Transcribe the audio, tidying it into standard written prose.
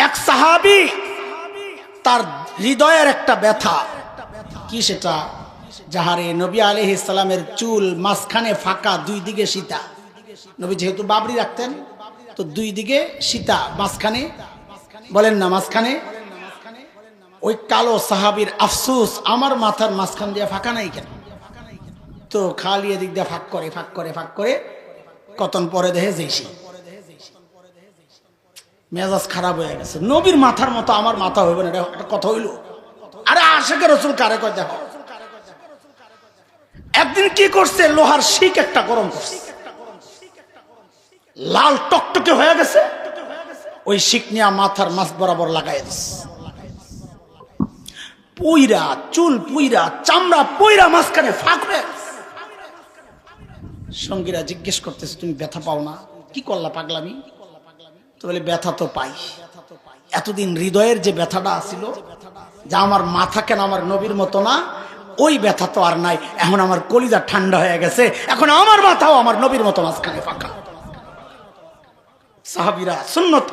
এক সাহাবী তার হৃদয়ের একটা ব্যথা, কি সেটা? যাহারে নবী আলাইহিস সালামের চুল মাঝখানে ফাঁকা, দুই দিকে সীতা। নবী যেহেতু বাবরি রাখতেন, তো দুই দিকে সীতা, মাঝখানে বলেন না মাঝখানে। ওই কালো সাহাবীর আফসোস, আমার মাথার মাঝখান দিয়ে ফাঁকা নাই কেন? তো খালি এদিক দিয়ে ফাঁক করে ফাঁক করে ফাঁক করে কতন পরে দেখে যেছি মেজাজ খারাপ হয়ে গেছে। নবীর মাথার মতো আমার মাথা হইবে না, এটা একটা কথা হইল? আরে আশেকে রসুল কারে কয় দেখো। একদিন কি করছে, লোহার শিক একটা গরম করছে, লাল টকটকে হয়ে গেছে, ওই শিক নিয়ে মাথার মাছ বরাবর লাগাই দিচ্ছে। পুইরা চুল, পুইরা চামড়া, পুইরা মাঝখানে ফাঁক হয়ে গেছে। সঙ্গীরা জিজ্ঞেস করতেছে, তুমি ব্যথা পাও না? কি করলা পাগলামি? তো বলে ব্যথা তো পাই। এতদিন হৃদয়ের যে ব্যথাটা ছিল, যা আমার মাথা কেন আমার নবীর মতো না, ওই ব্যথা তো আর নাই। এখন আমার কলিজা ঠান্ডা হয়ে গেছে, এখন আমার মাথাও আমার নবীর মতো মাঝখানে ফাঁকা। সাহাবীরা সুন্নত